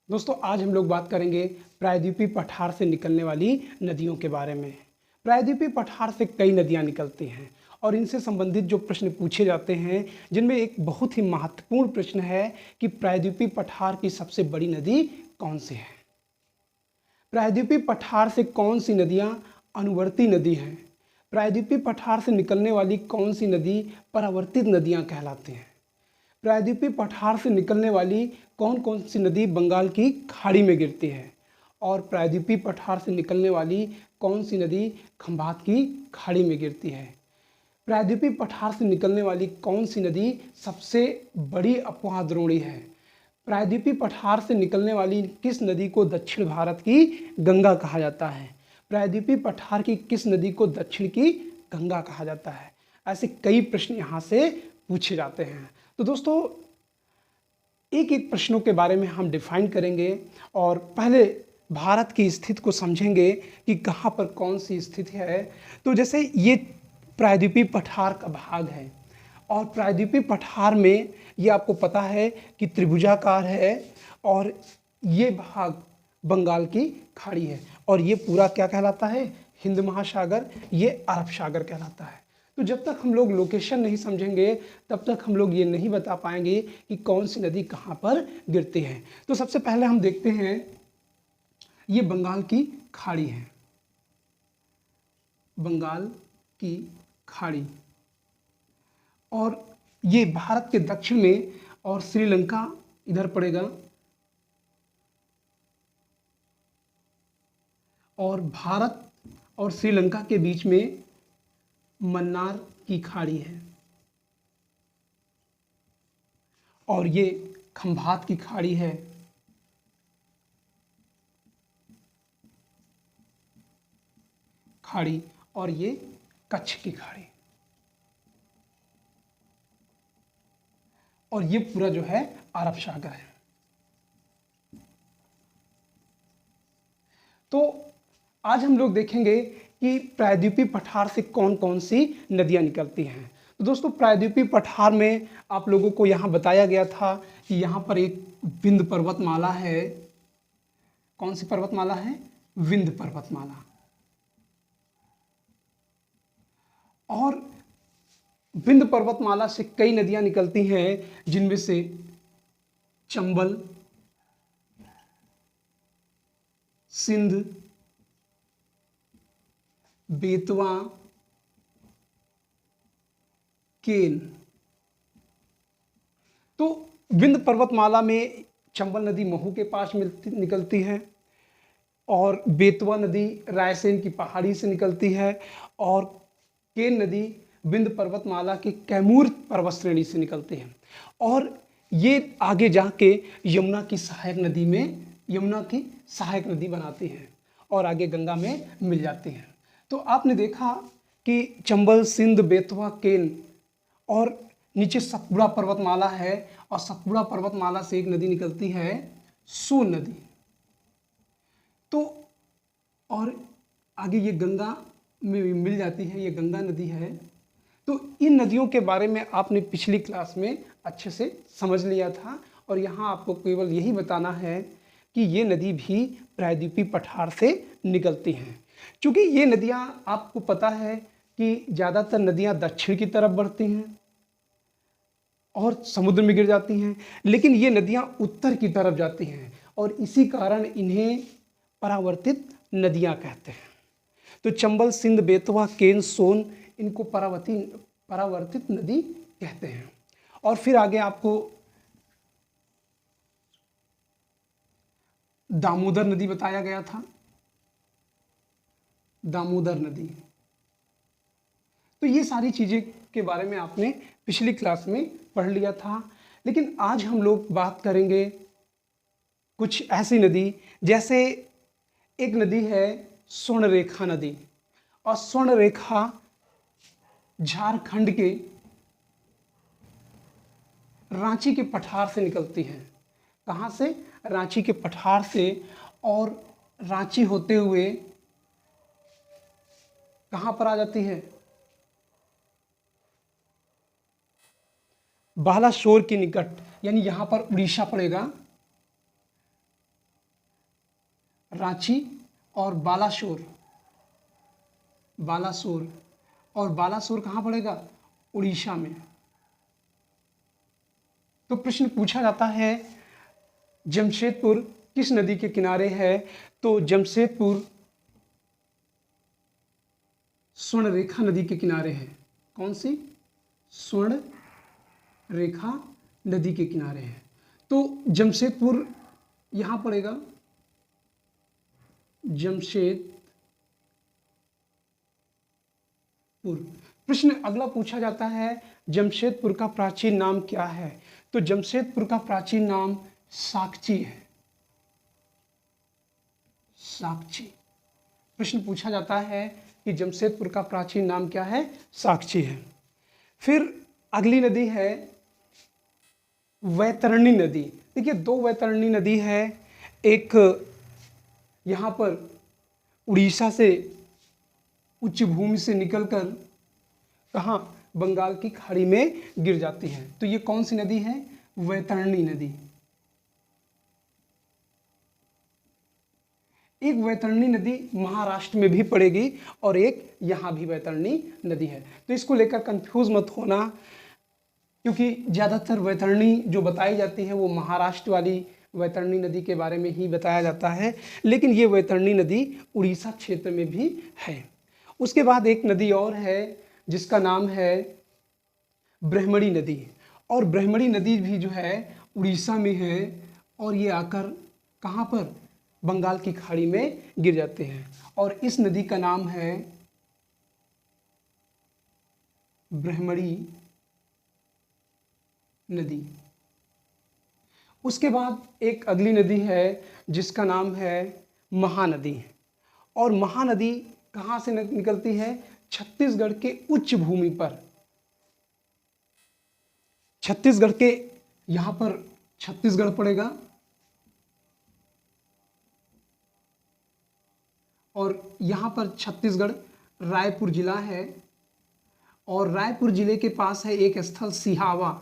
दोस्तों आज हम लोग बात करेंगे प्रायद्वीपीय पठार से निकलने वाली नदियों के बारे में। प्रायद्वीपीय पठार से कई नदियां निकलती हैं और इनसे संबंधित जो प्रश्न पूछे जाते हैं, जिनमें एक बहुत ही महत्वपूर्ण प्रश्न है कि प्रायद्वीपीय पठार की सबसे बड़ी नदी कौन सी है। प्रायद्वीपीय पठार से कौन सी नदियां अनुवर्ती नदी हैं। प्रायद्वीपीय पठार से निकलने वाली कौन सी नदी परावर्तित नदियां कहलाती हैं। प्रायद्वीपीय पठार से निकलने वाली कौन कौन सी नदी बंगाल की खाड़ी में गिरती है और प्रायद्वीपीय पठार से निकलने वाली कौन सी नदी खंभात की खाड़ी में गिरती है। प्रायद्वीपीय पठार से निकलने वाली कौन सी नदी सबसे बड़ी अपवाह द्रोणी है। प्रायद्वीपीय पठार से निकलने वाली किस नदी को दक्षिण भारत की गंगा कहा जाता है। प्रायद्वीपीय पठार की किस नदी को दक्षिण की गंगा कहा जाता है। ऐसे कई प्रश्न यहाँ से पूछे जाते हैं। तो दोस्तों एक एक प्रश्नों के बारे में हम डिफाइन करेंगे और पहले भारत की स्थिति को समझेंगे कि कहाँ पर कौन सी स्थिति है। तो जैसे ये प्रायद्वीपीय पठार का भाग है और प्रायद्वीपीय पठार में ये आपको पता है कि त्रिभुजाकार है और ये भाग बंगाल की खाड़ी है और ये पूरा क्या कहलाता है, हिंद महासागर, ये अरब सागर कहलाता है। तो जब तक हम लोग लोकेशन नहीं समझेंगे तब तक हम लोग ये नहीं बता पाएंगे कि कौन सी नदी कहाँ पर गिरती है। तो सबसे पहले हम देखते हैं, ये बंगाल की खाड़ी है, बंगाल की खाड़ी, और ये भारत के दक्षिण में और श्रीलंका इधर पड़ेगा और भारत और श्रीलंका के बीच में मन्नार की खाड़ी है और ये खंभात की खाड़ी है और ये कच्छ की खाड़ी और ये पूरा जो है अरब सागर है। तो आज हम लोग देखेंगे कि प्रायद्वीपीय पठार से कौन कौन सी नदियां निकलती हैं। तो दोस्तों प्रायद्वीपीय पठार में आप लोगों को यहाँ बताया गया था कि यहाँ पर एक विंध्य पर्वतमाला है। कौन सी पर्वतमाला है? विंध्य पर्वतमाला। और विंध्य पर्वतमाला से कई नदियां निकलती हैं, जिनमें से चंबल, सिंध, बेतवा, केन। तो विंध्य पर्वतमाला में चंबल नदी महू के पास निकलती है और बेतवा नदी रायसेन की पहाड़ी से निकलती है और केन नदी विंध्य पर्वतमाला की कैमूर पर्वत श्रेणी से निकलती है और ये आगे जाके यमुना की सहायक नदी बनाती है और आगे गंगा में मिल जाती है। तो आपने देखा कि चंबल, सिंध, बेतवा, केन और नीचे सतपुड़ा पर्वतमाला है और सतपुड़ा पर्वतमाला से एक नदी निकलती है, सोन नदी। तो और आगे ये गंगा में मिल जाती है, ये गंगा नदी है। तो इन नदियों के बारे में आपने पिछली क्लास में अच्छे से समझ लिया था और यहाँ आपको केवल यही बताना है कि ये नदी भी प्रायद्वीपीय पठार से निकलती हैं। क्योंकि ये नदियाँ आपको पता है कि ज़्यादातर नदियाँ दक्षिण की तरफ बढ़ती हैं और समुद्र में गिर जाती हैं, लेकिन ये नदियाँ उत्तर की तरफ जाती हैं और इसी कारण इन्हें परावर्तित नदियाँ कहते हैं। तो चंबल, सिंध, बेतवा, केन, सोन, इनको परावर्तित नदी कहते हैं। और फिर आगे आपको दामोदर नदी बताया गया था, दामोदर नदी। तो ये सारी चीज़ें के बारे में आपने पिछली क्लास में पढ़ लिया था, लेकिन आज हम लोग बात करेंगे कुछ ऐसी नदी, जैसे एक नदी है स्वर्णरेखा नदी और स्वर्णरेखा झारखंड के रांची के पठार से निकलती है। कहाँ से? रांची के पठार से, और रांची होते हुए कहाँ पर आ जाती है? बालासोर के निकट, यानी यहाँ पर उड़ीसा पड़ेगा रांची और बालासोर। बालासोर, और बालासोर कहाँ पड़ेगा? उड़ीसा में। तो प्रश्न पूछा जाता है जमशेदपुर किस नदी के किनारे है? तो जमशेदपुर स्वर्ण रेखा नदी के किनारे है। कौन सी? स्वर्ण रेखा नदी के किनारे है। तो जमशेदपुर यहाँ पड़ेगा, जमशेदपुर। प्रश्न अगला पूछा जाता है जमशेदपुर का प्राचीन नाम क्या है? तो जमशेदपुर का प्राचीन नाम साकची है। साकची। प्रश्न पूछा जाता है कि जमशेदपुर का प्राचीन नाम क्या है? साकची है। फिर अगली नदी है वैतरणी नदी। देखिए, दो वैतरणी नदी है। एक यहाँ पर उड़ीसा से उच्च भूमि से निकलकर कहाँ? बंगाल की खाड़ी में गिर जाती है। तो ये कौन सी नदी है? वैतरणी नदी। एक वैतरणी नदी महाराष्ट्र में भी पड़ेगी और एक यहाँ भी वैतरणी नदी है। तो इसको लेकर कंफ्यूज मत होना, क्योंकि ज़्यादातर वैतरणी जो बताई जाती है वो महाराष्ट्र वाली वैतरणी नदी के बारे में ही बताया जाता है, लेकिन ये वैतरणी नदी उड़ीसा क्षेत्र में भी है। उसके बाद एक नदी और है जिसका नाम है ब्रह्मणी नदी, और ब्रह्मणी नदी भी जो है उड़ीसा में है, और ये आकर कहाँ पर? बंगाल की खाड़ी में गिर जाते हैं, और इस नदी का नाम है ब्रह्मणी नदी। उसके बाद एक अगली नदी है जिसका नाम है महानदी, और महानदी कहाँ से निकलती है? छत्तीसगढ़ के उच्च भूमि पर। छत्तीसगढ़ के यहाँ पर छत्तीसगढ़ पड़ेगा, और यहाँ पर छत्तीसगढ़ रायपुर जिला है, और रायपुर जिले के पास है एक स्थल सिहावा।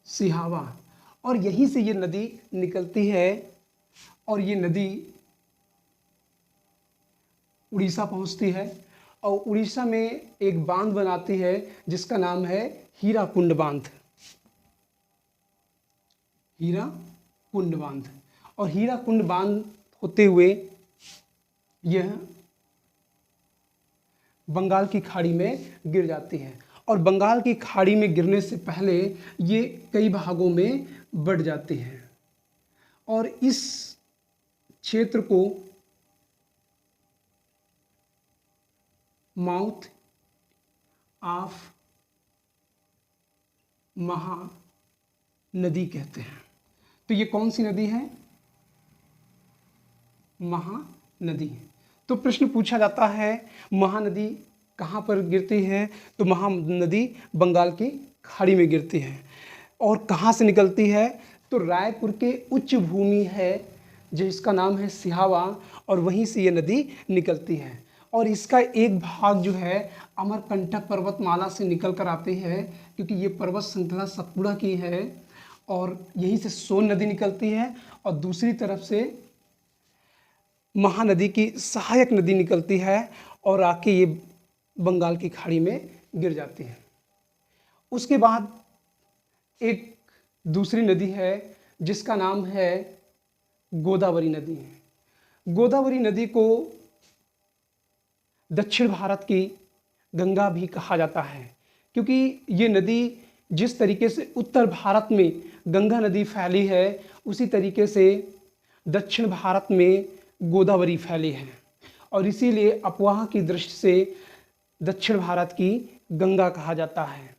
सिहावा, और यहीं से ये नदी निकलती है, और ये नदी उड़ीसा पहुँचती है, और उड़ीसा में एक बांध बनाती है जिसका नाम है हीराकुंड बांध। हीराकुंड बांध, और हीराकुंड बांध होते हुए यह बंगाल की खाड़ी में गिर जाती है, और बंगाल की खाड़ी में गिरने से पहले ये कई भागों में बढ़ जाती है, और इस क्षेत्र को माउथ ऑफ महानदी कहते हैं। तो ये कौन सी नदी है? महानदी। तो प्रश्न पूछा जाता है महानदी कहाँ पर गिरती है? तो महानदी बंगाल की खाड़ी में गिरती है, और कहाँ से निकलती है? तो रायपुर के उच्च भूमि है जिसका नाम है सिहावा, और वहीं से ये नदी निकलती है, और इसका एक भाग जो है अमरकंटक पर्वतमाला से निकल कर आती है, क्योंकि ये पर्वत श्रृंखला सतपुड़ा की है, और यहीं से सोन नदी निकलती है, और दूसरी तरफ से महानदी की सहायक नदी निकलती है, और आके ये बंगाल की खाड़ी में गिर जाती है। उसके बाद एक दूसरी नदी है जिसका नाम है गोदावरी नदी। गोदावरी नदी को दक्षिण भारत की गंगा भी कहा जाता है, क्योंकि ये नदी जिस तरीके से उत्तर भारत में गंगा नदी फैली है, उसी तरीके से दक्षिण भारत में गोदावरी फैली है, और इसीलिए अफवाह की दृष्टि से दक्षिण भारत की गंगा कहा जाता है।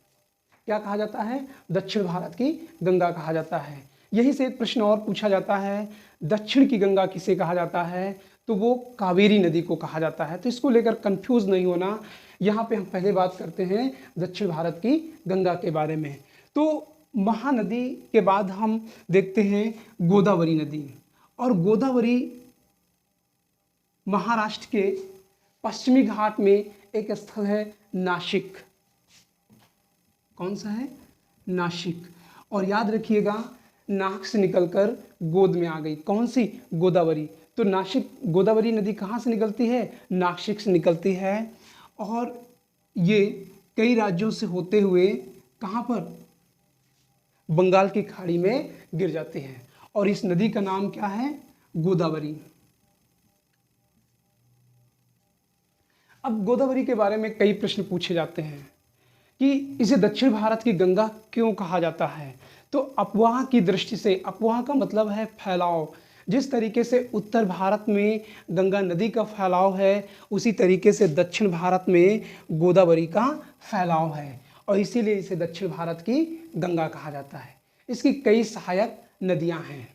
क्या कहा जाता है? दक्षिण भारत की गंगा कहा जाता है। यहीं से एक प्रश्न और पूछा जाता है, दक्षिण की गंगा किसे कहा जाता है? तो वो कावेरी नदी को कहा जाता है। तो इसको लेकर कंफ्यूज नहीं होना। यहाँ पे हम पहले बात करते हैं दक्षिण भारत की गंगा के बारे में। तो महानदी के बाद हम देखते हैं गोदावरी नदी, और गोदावरी महाराष्ट्र के पश्चिमी घाट में एक स्थल है नासिक। कौन सा है? नासिक। और याद रखिएगा, नाक से निकलकर गोद में आ गई। कौन सी? गोदावरी। तो नासिक गोदावरी नदी कहाँ से निकलती है? नासिक से निकलती है और ये कई राज्यों से होते हुए कहाँ पर? बंगाल की खाड़ी में गिर जाती है और इस नदी का नाम क्या है? गोदावरी। अब गोदावरी के बारे में कई प्रश्न पूछे जाते हैं कि इसे दक्षिण भारत की गंगा क्यों कहा जाता है। तो अफवाह की दृष्टि से, अफवाह का मतलब है फैलाव, जिस तरीके से उत्तर भारत में गंगा नदी का फैलाव है उसी तरीके से दक्षिण भारत में गोदावरी का फैलाव है और इसीलिए इसे दक्षिण भारत की गंगा कहा जाता है। इसकी कई सहायक नदियां हैं।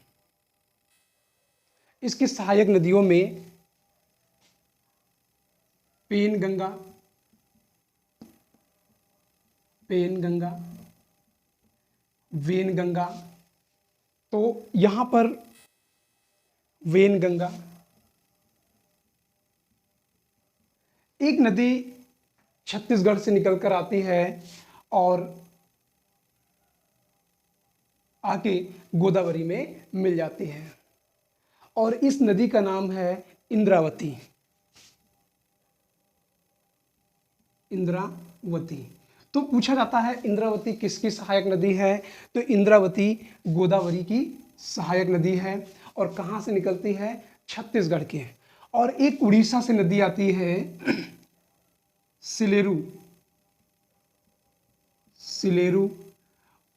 इसकी सहायक नदियों में पेनगंगा, पेनगंगा, वेनगंगा। तो यहाँ पर वेनगंगा एक नदी छत्तीसगढ़ से निकलकर आती है और आके गोदावरी में मिल जाती है और इस नदी का नाम है इंद्रावती। इंद्रावती। तो पूछा जाता है इंद्रावती किसकी सहायक नदी है? तो इंद्रावती गोदावरी की सहायक नदी है और कहाँ से निकलती है? छत्तीसगढ़ के। और एक उड़ीसा से नदी आती है सिलेरू, सिलेरू।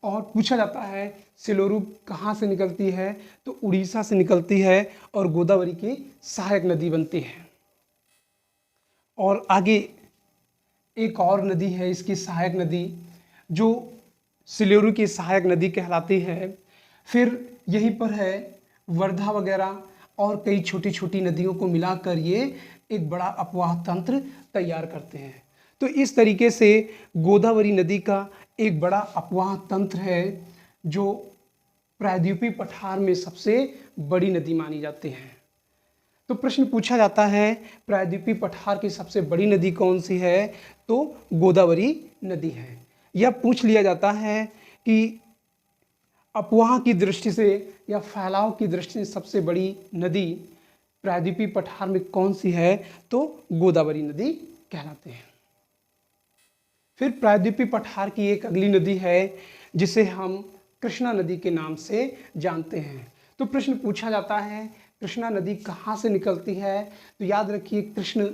और पूछा जाता है सिलेरू कहाँ से निकलती है? तो उड़ीसा से निकलती है और गोदावरी की सहायक नदी बनती है। और आगे एक और नदी है इसकी सहायक नदी जो सिलेरू की सहायक नदी कहलाती है। फिर यहीं पर है वर्धा वगैरह और कई छोटी छोटी नदियों को मिलाकर ये एक बड़ा अपवाह तंत्र तैयार करते हैं। तो इस तरीके से गोदावरी नदी का एक बड़ा अपवाह तंत्र है जो प्रायद्वीपीय पठार में सबसे बड़ी नदी मानी जाती है। तो प्रश्न पूछा जाता है प्रायद्वीपीय पठार की सबसे बड़ी नदी कौन सी है? तो गोदावरी नदी है। यह पूछ लिया जाता है कि अफवाह की दृष्टि से या फैलाव की दृष्टि से सबसे बड़ी नदी प्रायद्वीपीय पठार में कौन सी है? तो गोदावरी नदी कहलाते हैं। फिर प्रायद्वीपीय पठार की एक अगली नदी है जिसे हम कृष्णा नदी के नाम से जानते हैं। तो प्रश्न पूछा जाता है कृष्णा नदी कहाँ से निकलती है? तो याद रखिए कृष्ण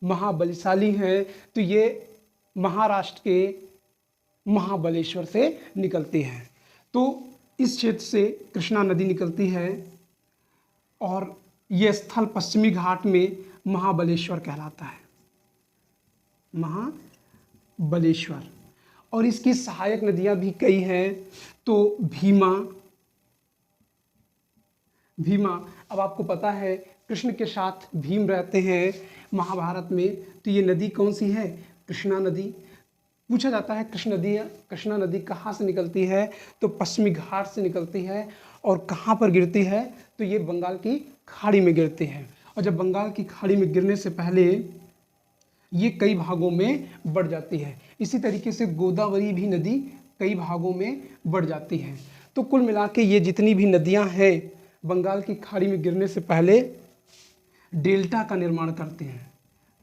महाबलशाली हैं, तो ये महाराष्ट्र के महाबलेश्वर से निकलती है। तो इस क्षेत्र से कृष्णा नदी निकलती है और ये स्थल पश्चिमी घाट में महाबलेश्वर कहलाता है, महाबलेश्वर। और इसकी सहायक नदियाँ भी कई हैं। तो भीमा, भीमा। अब आपको पता है कृष्ण के साथ भीम रहते हैं महाभारत में, तो ये नदी कौन सी है? कृष्णा नदी। पूछा जाता है कृष्णा नदी कहाँ से निकलती है? तो पश्चिमी घाट से निकलती है और कहाँ पर गिरती है? तो ये बंगाल की खाड़ी में गिरती है और जब बंगाल की खाड़ी में गिरने से पहले ये कई भागों में बढ़ जाती है। इसी तरीके से गोदावरी भी नदी कई भागों में बढ़ जाती है। तो कुल मिला के ये जितनी भी नदियाँ हैं बंगाल की खाड़ी में गिरने से पहले डेल्टा का निर्माण करते हैं।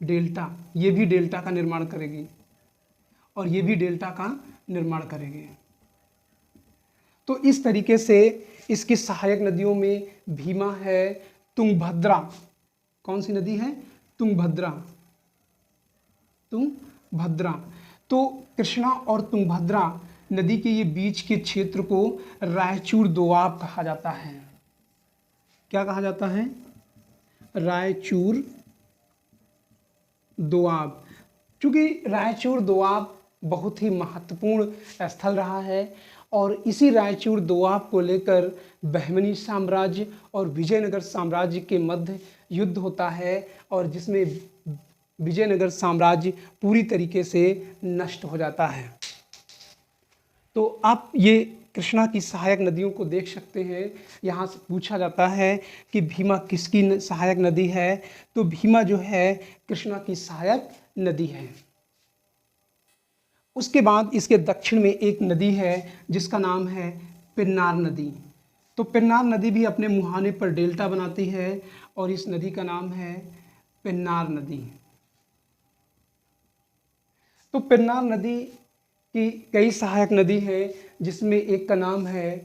डेल्टा, ये भी डेल्टा का निर्माण करेगी और ये भी डेल्टा का निर्माण करेगी। तो इस तरीके से इसकी सहायक नदियों में भीमा है, तुंगभद्रा। कौन सी नदी है? तुंगभद्रा, तुंगभद्रा। तो कृष्णा और तुंगभद्रा नदी के ये बीच के क्षेत्र को रायचूर दोआब कहा जाता है। क्या कहा जाता है? रायचूर दोआब। क्योंकि रायचूर दोआब बहुत ही महत्वपूर्ण स्थल रहा है और इसी रायचूर दोआब को लेकर बहमनी साम्राज्य और विजयनगर साम्राज्य के मध्य युद्ध होता है और जिसमें विजयनगर साम्राज्य पूरी तरीके से नष्ट हो जाता है। तो आप ये कृष्णा की सहायक नदियों को देख सकते हैं। यहाँ से पूछा जाता है कि भीमा किसकी सहायक नदी है? तो भीमा जो है कृष्णा की सहायक नदी है। उसके बाद इसके दक्षिण में एक नदी है जिसका नाम है पेन्नार नदी। तो पेन्नार नदी भी अपने मुहाने पर डेल्टा बनाती है और इस नदी का नाम है पेन्नार नदी। तो पेन्नार नदी की कई सहायक नदी हैं, जिसमें एक का नाम है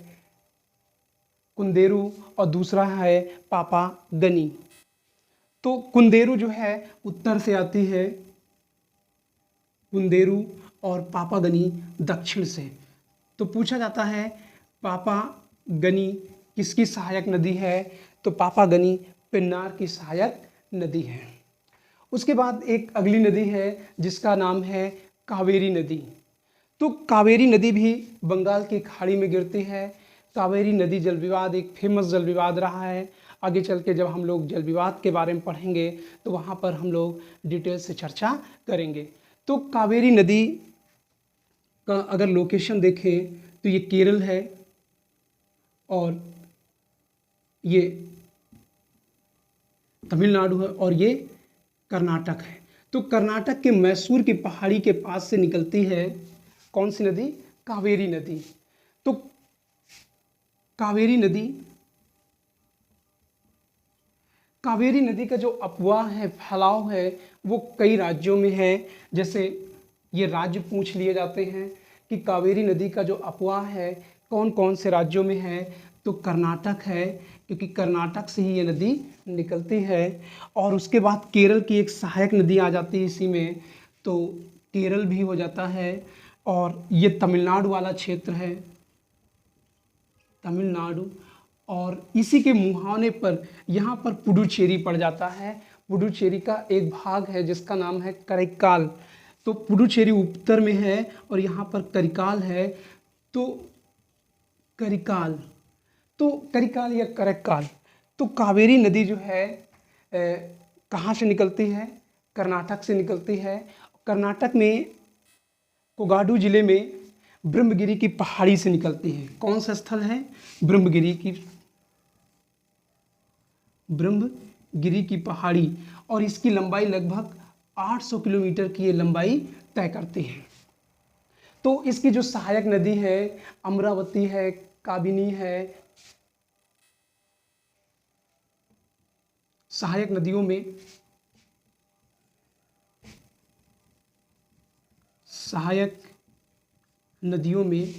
कुंदेरु और दूसरा है पापागनी। तो कुंदेरु जो है उत्तर से आती है, कुंदेरु, और पापागनी दक्षिण से। तो पूछा जाता है पापागनी किसकी सहायक नदी है, तो पापागनी पेन्नार की सहायक नदी है। उसके बाद एक अगली नदी है जिसका नाम है कावेरी नदी। तो कावेरी नदी भी बंगाल की खाड़ी में गिरती है। कावेरी नदी जल विवाद एक फेमस जल विवाद रहा है। आगे चल के जब हम लोग जल विवाद के बारे में पढ़ेंगे तो वहाँ पर हम लोग डिटेल से चर्चा करेंगे। तो कावेरी नदी का अगर लोकेशन देखें तो ये केरल है और ये तमिलनाडु है और ये कर्नाटक है। तो कर्नाटक के मैसूर की पहाड़ी के पास से निकलती है कौन सी नदी, कावेरी नदी। तो कावेरी नदी का जो अफवाह है, फैलाव है, वो कई राज्यों में है। जैसे ये राज्य पूछ लिए जाते हैं कि कावेरी नदी का जो अफवाह है कौन कौन से राज्यों में है, तो कर्नाटक है, क्योंकि कर्नाटक से ही ये नदी निकलती है। और उसके बाद केरल की एक सहायक नदी आ जाती है इसी में, तो केरल भी हो जाता है। और ये तमिलनाडु वाला क्षेत्र है, तमिलनाडु, और इसी के मुहाने पर यहाँ पर पुडुचेरी पड़ जाता है। पुडुचेरी का एक भाग है जिसका नाम है करिकाल। तो पुडुचेरी उत्तर में है और यहाँ पर करिकाल है। तो करिकाल या करिकाल। तो कावेरी नदी जो है कहाँ से निकलती है, कर्नाटक से निकलती है। कर्नाटक में कोगाडू जिले में ब्रह्मगिरी की पहाड़ी से निकलती है। कौन सा स्थल है, ब्रह्मगिरी की पहाड़ी, और इसकी लंबाई लगभग 800 किलोमीटर की ये लंबाई तय करती है। तो इसकी जो सहायक नदी है अमरावती है, काबिनी है। सहायक नदियों में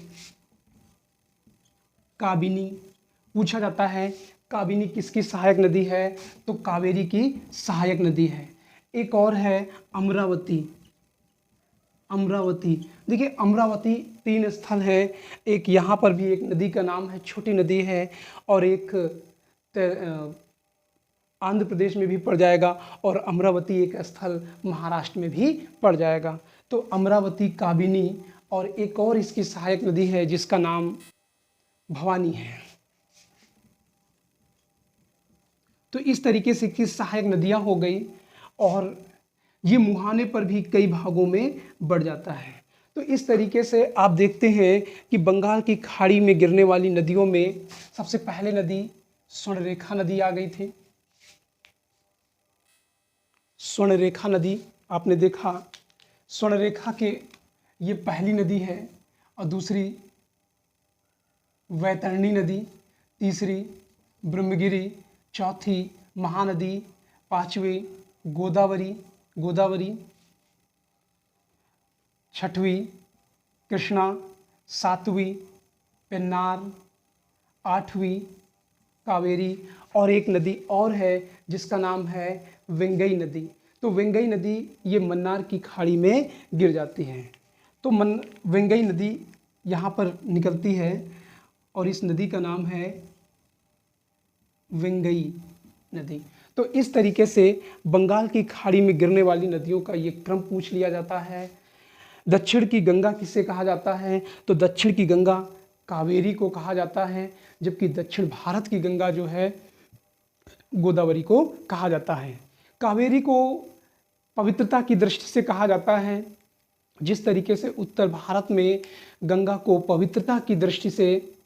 काबिनी पूछा जाता है। काबिनी किसकी सहायक नदी है, तो कावेरी की सहायक नदी है। एक और है अमरावती। देखिए अमरावती 3 स्थल है। एक यहाँ पर भी एक नदी का नाम है, छोटी नदी है, और एक आंध्र प्रदेश में भी पड़ जाएगा, और अमरावती एक स्थल महाराष्ट्र में भी पड़ जाएगा। तो अमरावती, काबिनी, और एक और इसकी सहायक नदी है जिसका नाम भवानी है। तो इस तरीके से इसकी सहायक नदियाँ हो गई, और ये मुहाने पर भी कई भागों में बढ़ जाता है। तो इस तरीके से आप देखते हैं कि बंगाल की खाड़ी में गिरने वाली नदियों में सबसे पहले नदी स्वर्णरेखा नदी आ गई थी। स्वर्णरेखा नदी आपने देखा, स्वर्णरेखा के ये पहली नदी है, और दूसरी वैतरणी नदी, तीसरी ब्रह्मगिरी, चौथी महानदी, पांचवी गोदावरी, छठवीं कृष्णा, सातवीं पेन्नार, आठवीं कावेरी, और एक नदी और है जिसका नाम है वेंगई नदी। तो वेंगई नदी ये मन्नार की खाड़ी में गिर जाती है। तो वेंगई नदी यहाँ पर निकलती है और इस नदी का नाम है वेंगई नदी। तो इस तरीके से बंगाल की खाड़ी में गिरने वाली नदियों का ये क्रम पूछ लिया जाता है। दक्षिण की गंगा किसे कहा जाता है, तो दक्षिण की गंगा कावेरी को कहा जाता है, जबकि दक्षिण भारत की गंगा जो है गोदावरी को कहा जाता है। कावेरी को पवित्रता की दृष्टि से कहा जाता है। जिस तरीके से उत्तर भारत में गंगा को पवित्रता की दृष्टि से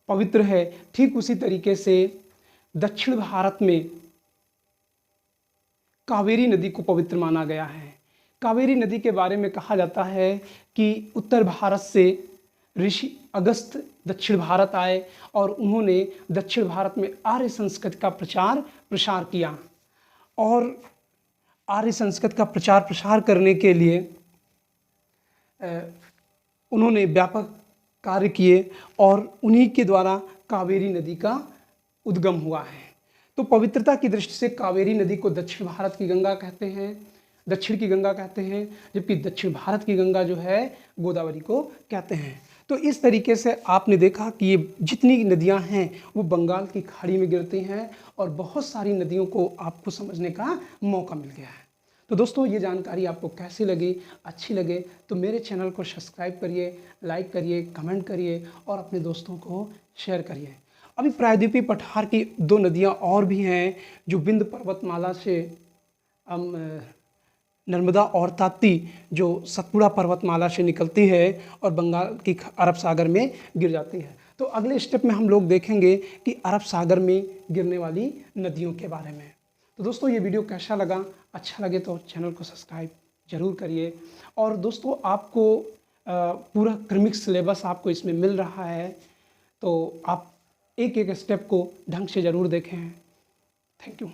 पवित्र है, ठीक उसी तरीके से दक्षिण भारत में कावेरी नदी को पवित्र माना गया है। कावेरी नदी के बारे में कहा जाता है कि उत्तर भारत से ऋषि अगस्त दक्षिण भारत आए और उन्होंने दक्षिण भारत में आर्य संस्कृति का प्रचार प्रसार किया। और आर्य संस्कृति का प्रचार प्रसार करने के लिए उन्होंने व्यापक कार्य किए और उन्हीं के द्वारा कावेरी नदी का उद्गम हुआ है। तो पवित्रता की दृष्टि से कावेरी नदी को दक्षिण भारत की गंगा कहते हैं, दक्षिण की गंगा कहते हैं, जबकि दक्षिण भारत की गंगा जो है गोदावरी को कहते हैं। तो इस तरीके से आपने देखा कि ये जितनी नदियां हैं वो बंगाल की खाड़ी में गिरती हैं और बहुत सारी नदियों को आपको समझने का मौका मिल गया है। तो दोस्तों, ये जानकारी आपको कैसी लगी? अच्छी लगे तो मेरे चैनल को सब्सक्राइब करिए, लाइक करिए, कमेंट करिए और अपने दोस्तों को शेयर करिए। अभी प्रायद्वीपीय पठार की 2 नदियां और भी हैं जो विंध्य पर्वतमाला से नर्मदा और ताप्ती जो सतपुड़ा पर्वतमाला से निकलती है और बंगाल की अरब सागर में गिर जाती है। तो अगले स्टेप में हम लोग देखेंगे कि अरब सागर में गिरने वाली नदियों के बारे में। तो दोस्तों, ये वीडियो कैसा लगा? अच्छा लगे तो चैनल को सब्सक्राइब जरूर करिए। और दोस्तों, आपको पूरा क्रमिक सिलेबस आपको इसमें मिल रहा है, तो आप एक एक स्टेप को ढंग से ज़रूर देखें। Thank you.